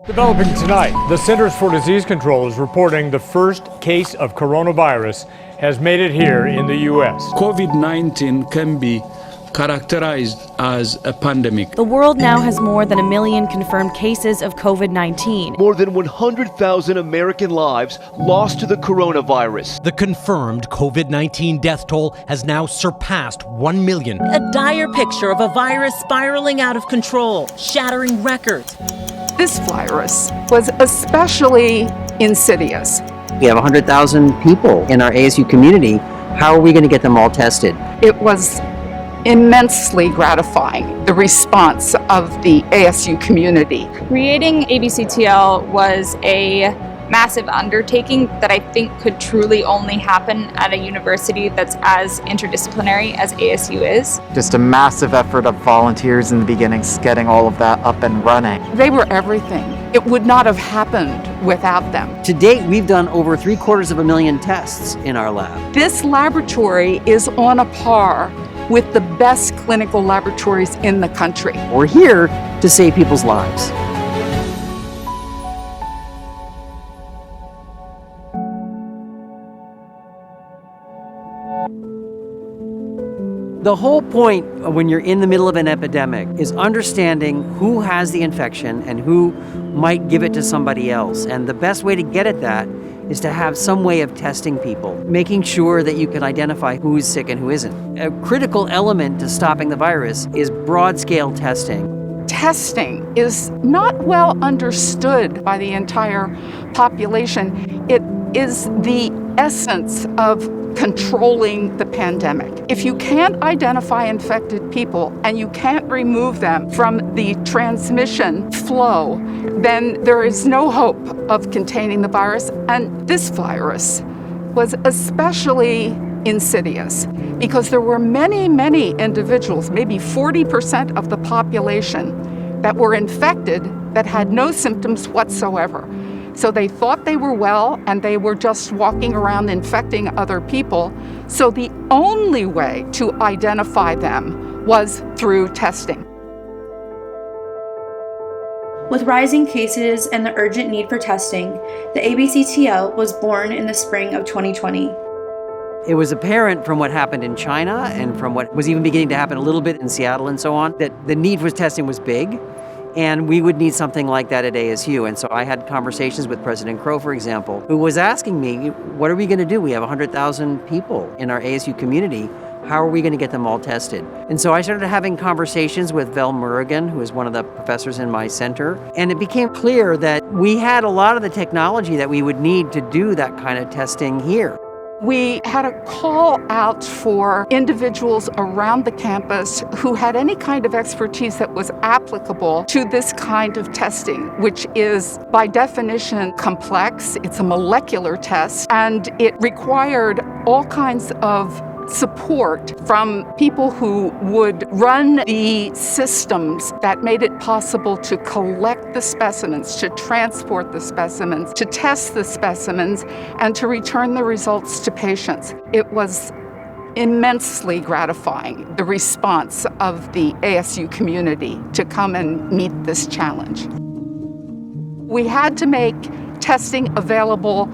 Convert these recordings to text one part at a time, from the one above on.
Developing tonight, the Centers for Disease Control is reporting the first case of coronavirus has made it here in the U.S. COVID-19 can be characterized as a pandemic. The world now has more than 1 million confirmed cases of COVID-19. More than 100,000 American lives lost to the coronavirus. The confirmed COVID-19 death toll has now surpassed 1 million. A dire picture of a virus spiraling out of control, shattering records. This virus was especially insidious. We have 100,000 people in our ASU community. How are we going to get them all tested? It was immensely gratifying, the response of the ASU community. Creating ABCTL was a massive undertaking that I think could truly only happen at a university that's as interdisciplinary as ASU is. Just a massive effort of volunteers in the beginning, getting all of that up and running. They were everything. It would not have happened without them. To date, we've done over 750,000 tests in our lab. This laboratory is on a par with the best clinical laboratories in the country. We're here to save people's lives. The whole point when you're in the middle of an epidemic is understanding who has the infection and who might give it to somebody else. And the best way to get at that is to have some way of testing people, making sure that you can identify who is sick and who isn't. A critical element to stopping the virus is broad-scale testing. Testing is not well understood by the entire population. It is the essence of controlling the pandemic. If you can't identify infected people and you can't remove them from the transmission flow, then there is no hope of containing the virus. And this virus was especially insidious because there were many, many individuals, maybe 40% of the population, that were infected that had no symptoms whatsoever. So they thought they were well and they were just walking around infecting other people. So the only way to identify them was through testing. With rising cases and the urgent need for testing, the ABCTL was born in the spring of 2020. It was apparent from what happened in China and from what was even beginning to happen a little bit in Seattle and so on, that the need for testing was big. And we would need something like that at ASU. And so I had conversations with President Crow, for example, who was asking me, what are we going to do? We have 100,000 people in our ASU community. How are we going to get them all tested? And so I started having conversations with Vel Murrigan, who is one of the professors in my center. And it became clear that we had a lot of the technology that we would need to do that kind of testing here. We had a call out for individuals around the campus who had any kind of expertise that was applicable to this kind of testing, which is by definition complex. It's a molecular test, and it required all kinds of support from people who would run the systems that made it possible to collect the specimens, to transport the specimens, to test the specimens, and to return the results to patients. It was immensely gratifying, the response of the ASU community to come and meet this challenge. We had to make testing available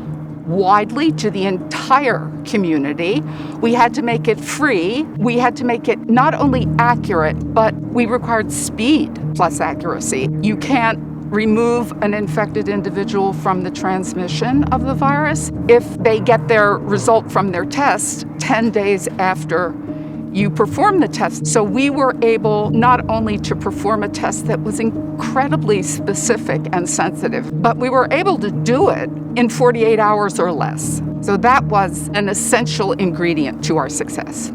widely to the entire community. We had to make it free. We had to make it not only accurate, but we required speed plus accuracy. You can't remove an infected individual from the transmission of the virus if they get their result from their test 10 days after you perform the test. So we were able not only to perform a test that was incredibly specific and sensitive, but we were able to do it in 48 hours or less. So that was an essential ingredient to our success.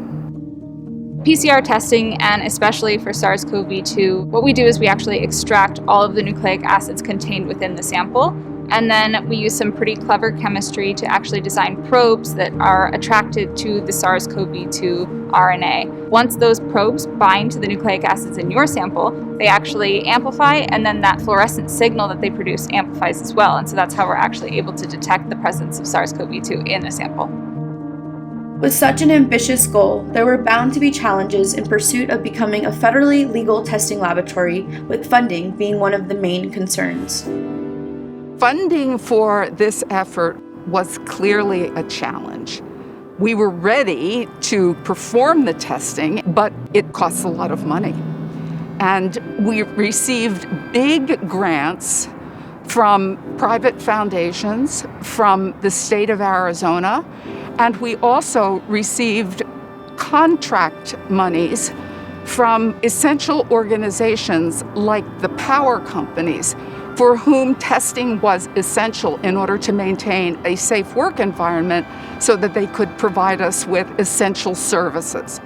PCR testing, and especially for SARS-CoV-2, what we do is we actually extract all of the nucleic acids contained within the sample, and then we use some pretty clever chemistry to actually design probes that are attracted to the SARS-CoV-2 RNA. Once those probes bind to the nucleic acids in your sample, they actually amplify, and then that fluorescent signal that they produce amplifies as well. And so that's how we're actually able to detect the presence of SARS-CoV-2 in a sample. With such an ambitious goal, there were bound to be challenges in pursuit of becoming a federally legal testing laboratory, with funding being one of the main concerns. Funding for this effort was clearly a challenge. We were ready to perform the testing, but it costs a lot of money. And we received big grants from private foundations, from the state of Arizona, and we also received contract monies from essential organizations like the power companies, for whom testing was essential in order to maintain a safe work environment so that they could provide us with essential services.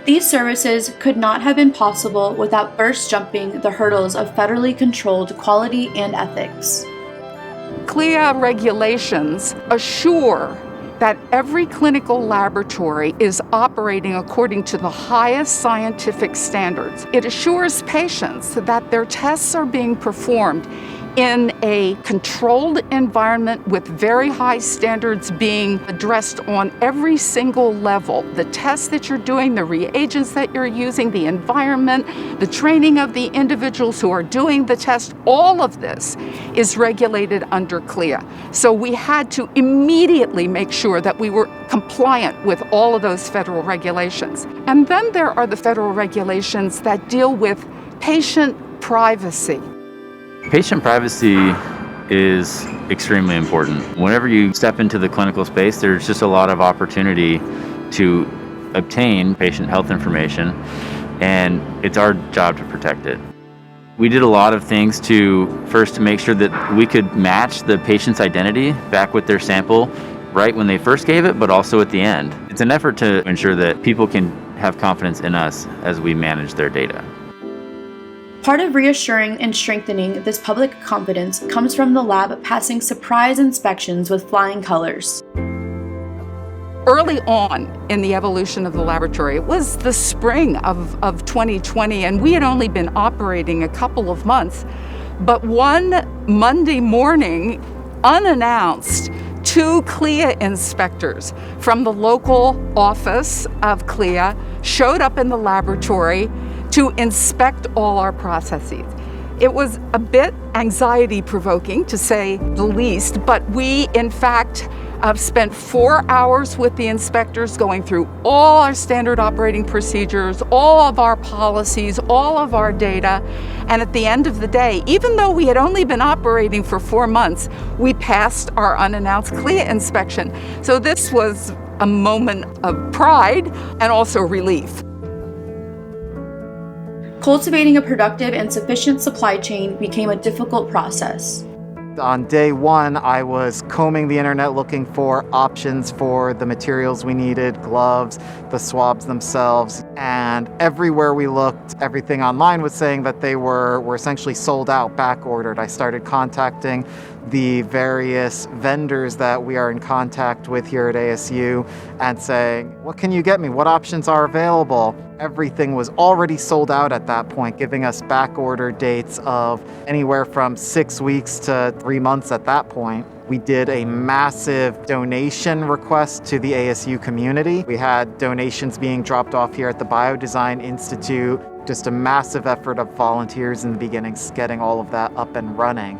These services could not have been possible without first jumping the hurdles of federally controlled quality and ethics. CLIA regulations assure that every clinical laboratory is operating according to the highest scientific standards. It assures patients that their tests are being performed in a controlled environment with very high standards being addressed on every single level. The tests that you're doing, the reagents that you're using, the environment, the training of the individuals who are doing the test, all of this is regulated under CLIA. So we had to immediately make sure that we were compliant with all of those federal regulations. And then there are the federal regulations that deal with patient privacy. Patient privacy is extremely important. Whenever you step into the clinical space, there's just a lot of opportunity to obtain patient health information, and it's our job to protect it. We did a lot of things to make sure that we could match the patient's identity back with their sample right when they first gave it, but also at the end. It's an effort to ensure that people can have confidence in us as we manage their data. Part of reassuring and strengthening this public confidence comes from the lab passing surprise inspections with flying colors. Early on in the evolution of the laboratory, it was the spring of 2020, and we had only been operating a couple of months. But one Monday morning, unannounced, 2 CLIA inspectors from the local office of CLIA showed up in the laboratory to inspect all our processes. It was a bit anxiety-provoking, to say the least, but we, in fact, spent 4 hours with the inspectors going through all our standard operating procedures, all of our policies, all of our data, and at the end of the day, even though we had only been operating for 4 months, we passed our unannounced CLIA inspection. So this was a moment of pride and also relief. Cultivating a productive and sufficient supply chain became a difficult process. On day one, I was combing the internet looking for options for the materials we needed, gloves, the swabs themselves, and everywhere we looked, everything online was saying that they were essentially sold out, back ordered. I started contacting the various vendors that we are in contact with here at ASU and saying, what can you get me? What options are available? Everything was already sold out at that point, giving us back order dates of anywhere from 6 weeks to 3 months at that point. We did a massive donation request to the ASU community. We had donations being dropped off here at the Biodesign Institute, just a massive effort of volunteers in the beginning, getting all of that up and running.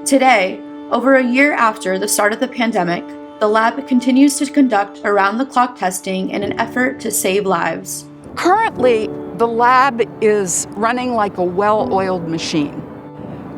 Today, over a year after the start of the pandemic, the lab continues to conduct around-the-clock testing in an effort to save lives. Currently, the lab is running like a well-oiled machine.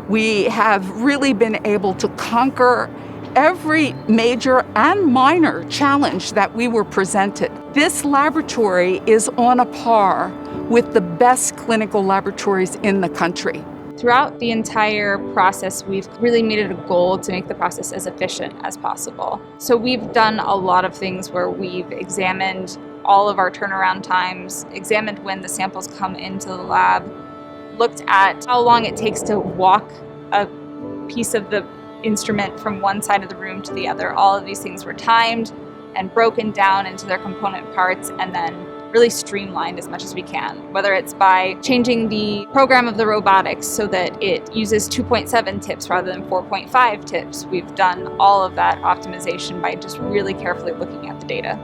We have really been able to conquer every major and minor challenge that we were presented. This laboratory is on a par with the best clinical laboratories in the country. Throughout the entire process, we've really made it a goal to make the process as efficient as possible. So we've done a lot of things where we've examined all of our turnaround times, examined when the samples come into the lab, looked at how long it takes to walk a piece of the instrument from one side of the room to the other. All of these things were timed and broken down into their component parts and then really streamlined as much as we can, whether it's by changing the program of the robotics so that it uses 2.7 tips rather than 4.5 tips. We've done all of that optimization by just really carefully looking at the data.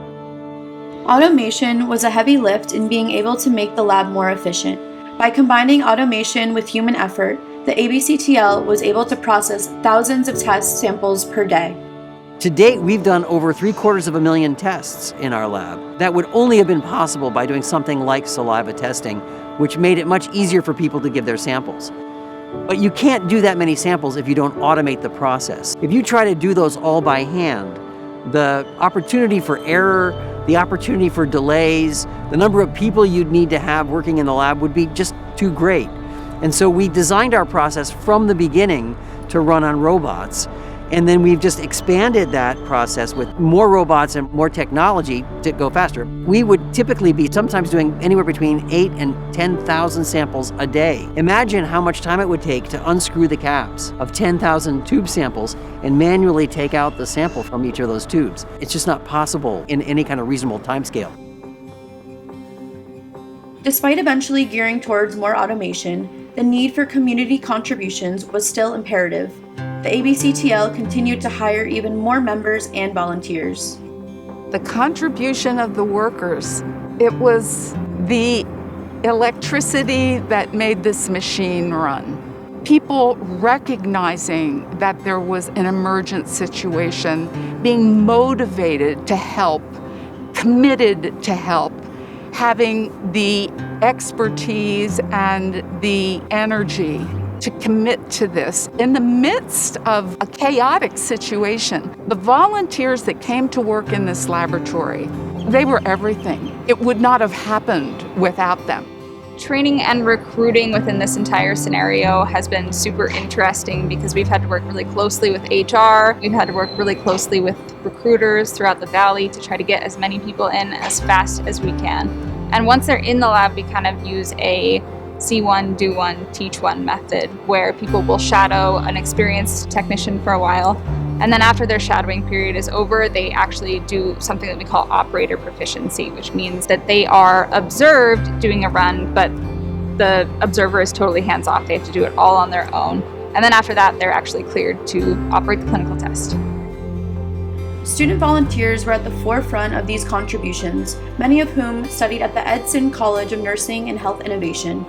Automation was a heavy lift in being able to make the lab more efficient. By combining automation with human effort, the ABCTL was able to process thousands of test samples per day. To date, we've done over 750,000 tests in our lab. That would only have been possible by doing something like saliva testing, which made it much easier for people to give their samples. But you can't do that many samples if you don't automate the process. If you try to do those all by hand, the opportunity for error, the opportunity for delays, the number of people you'd need to have working in the lab would be just too great. And so we designed our process from the beginning to run on robots. And then we've just expanded that process with more robots and more technology to go faster. We would typically be sometimes doing anywhere between 8,000 and 10,000 samples a day. Imagine how much time it would take to unscrew the caps of 10,000 tube samples and manually take out the sample from each of those tubes. It's just not possible in any kind of reasonable timescale. Despite eventually gearing towards more automation, the need for community contributions was still imperative. The ABCTL continued to hire even more members and volunteers. The contribution of the workers, it was the electricity that made this machine run. People recognizing that there was an emergent situation, being motivated to help, committed to help, having the expertise and the energy to commit to this. In the midst of a chaotic situation, the volunteers that came to work in this laboratory, they were everything. It would not have happened without them. Training and recruiting within this entire scenario has been super interesting because we've had to work really closely with HR. We've had to work really closely with recruiters throughout the valley to try to get as many people in as fast as we can. And once they're in the lab, we kind of use a see one, do one, teach one method where people will shadow an experienced technician for a while. And then after their shadowing period is over, they actually do something that we call operator proficiency, which means that they are observed doing a run, but the observer is totally hands-off. They have to do it all on their own. And then after that, they're actually cleared to operate the clinical test. Student volunteers were at the forefront of these contributions, many of whom studied at the Edson College of Nursing and Health Innovation.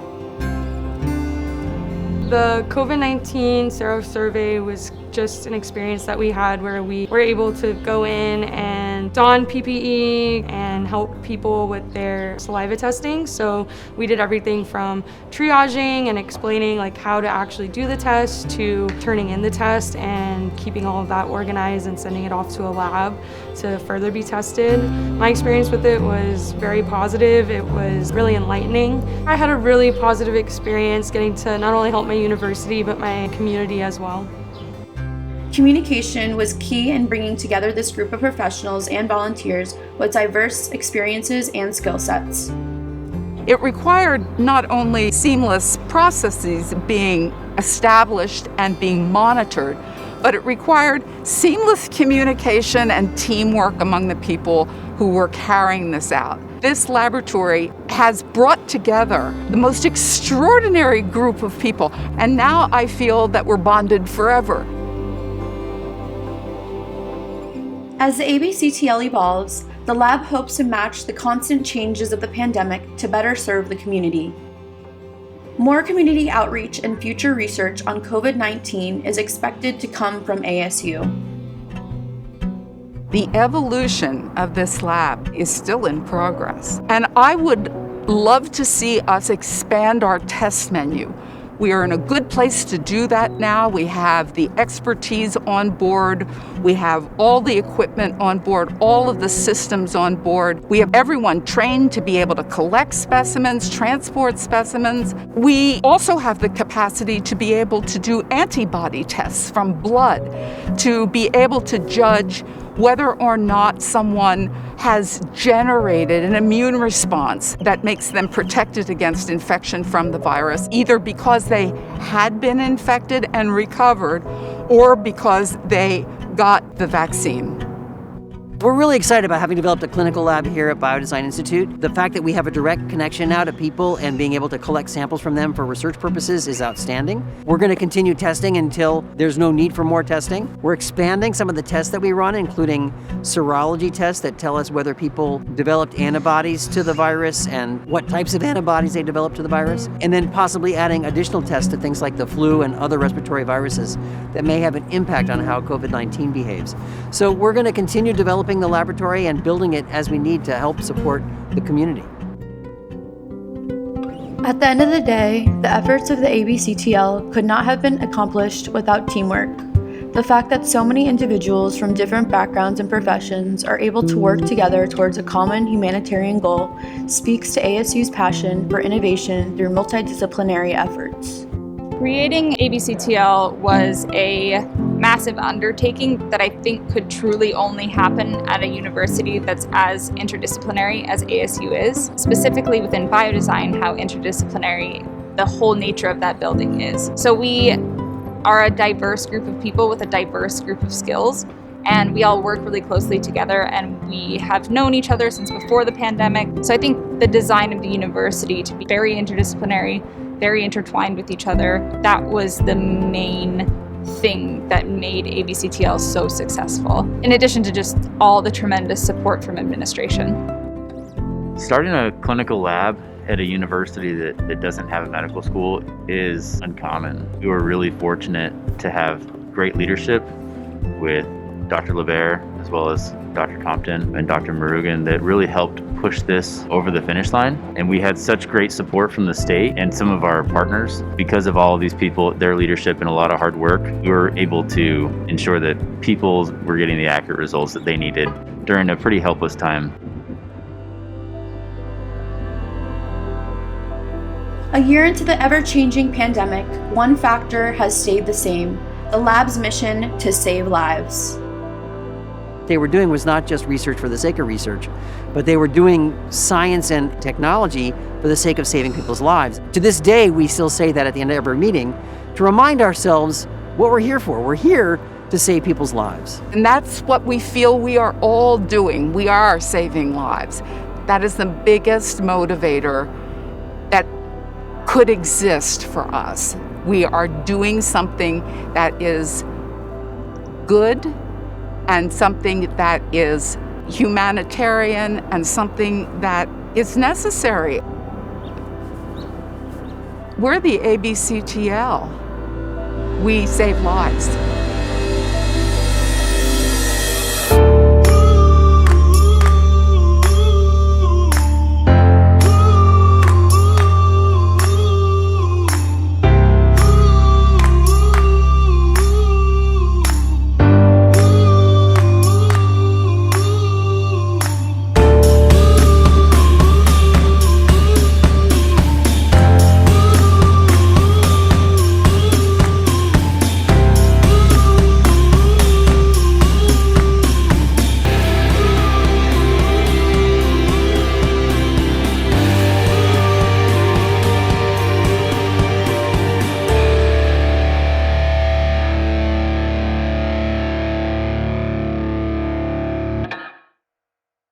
The COVID-19 sero survey was just an experience that we had where we were able to go in and don PPE and help people with their saliva testing. So we did everything from triaging and explaining like how to actually do the test to turning in the test and keeping all of that organized and sending it off to a lab to further be tested. My experience with it was very positive. It was really enlightening. I had a really positive experience getting to not only help my university but my community as well. Communication was key in bringing together this group of professionals and volunteers with diverse experiences and skill sets. It required not only seamless processes being established and being monitored, but it required seamless communication and teamwork among the people who were carrying this out. This laboratory has brought together the most extraordinary group of people, and now I feel that we're bonded forever. As the ABCTL evolves, the lab hopes to match the constant changes of the pandemic to better serve the community. More community outreach and future research on COVID-19 is expected to come from ASU. The evolution of this lab is still in progress, and I would love to see us expand our test menu. We are in a good place to do that now. We have the expertise on board. We have all the equipment on board, all of the systems on board. We have everyone trained to be able to collect specimens, transport specimens. We also have the capacity to be able to do antibody tests from blood, to be able to judge whether or not someone has generated an immune response that makes them protected against infection from the virus, either because they had been infected and recovered or because they got the vaccine. We're really excited about having developed a clinical lab here at Biodesign Institute. The fact that we have a direct connection now to people and being able to collect samples from them for research purposes is outstanding. We're going to continue testing until there's no need for more testing. We're expanding some of the tests that we run, including serology tests that tell us whether people developed antibodies to the virus and what types of antibodies they developed to the virus, and then possibly adding additional tests to things like the flu and other respiratory viruses that may have an impact on how COVID-19 behaves. So we're going to continue developing the laboratory and building it as we need to help support the community. At the end of the day, the efforts of the ABCTL could not have been accomplished without teamwork. The fact that so many individuals from different backgrounds and professions are able to work together towards a common humanitarian goal speaks to ASU's passion for innovation through multidisciplinary efforts. Creating ABCTL was a massive undertaking that I think could truly only happen at a university that's as interdisciplinary as ASU is, specifically within biodesign, how interdisciplinary the whole nature of that building is. So we are a diverse group of people with a diverse group of skills, and we all work really closely together, and we have known each other since before the pandemic. So I think the design of the university to be very interdisciplinary, very intertwined with each other, that was the main thing that made ABCTL so successful, in addition to just all the tremendous support from administration. Starting a clinical lab at a university that doesn't have a medical school is uncommon. We were really fortunate to have great leadership with Dr. LeBaire, as well as Dr. Compton and Dr. Murugan, that really helped push this over the finish line. And we had such great support from the state and some of our partners. Because of all of these people, their leadership and a lot of hard work, we were able to ensure that people were getting the accurate results that they needed during a pretty helpless time. A year into the ever-changing pandemic, one factor has stayed the same: the lab's mission to save lives. What they were doing was not just research for the sake of research, but they were doing science and technology for the sake of saving people's lives. To this day, we still say that at the end of every meeting to remind ourselves what we're here for. We're here to save people's lives. And that's what we feel we are all doing. We are saving lives. That is the biggest motivator that could exist for us. We are doing something that is good and something that is humanitarian and something that is necessary. We're the ABCTL. We save lives.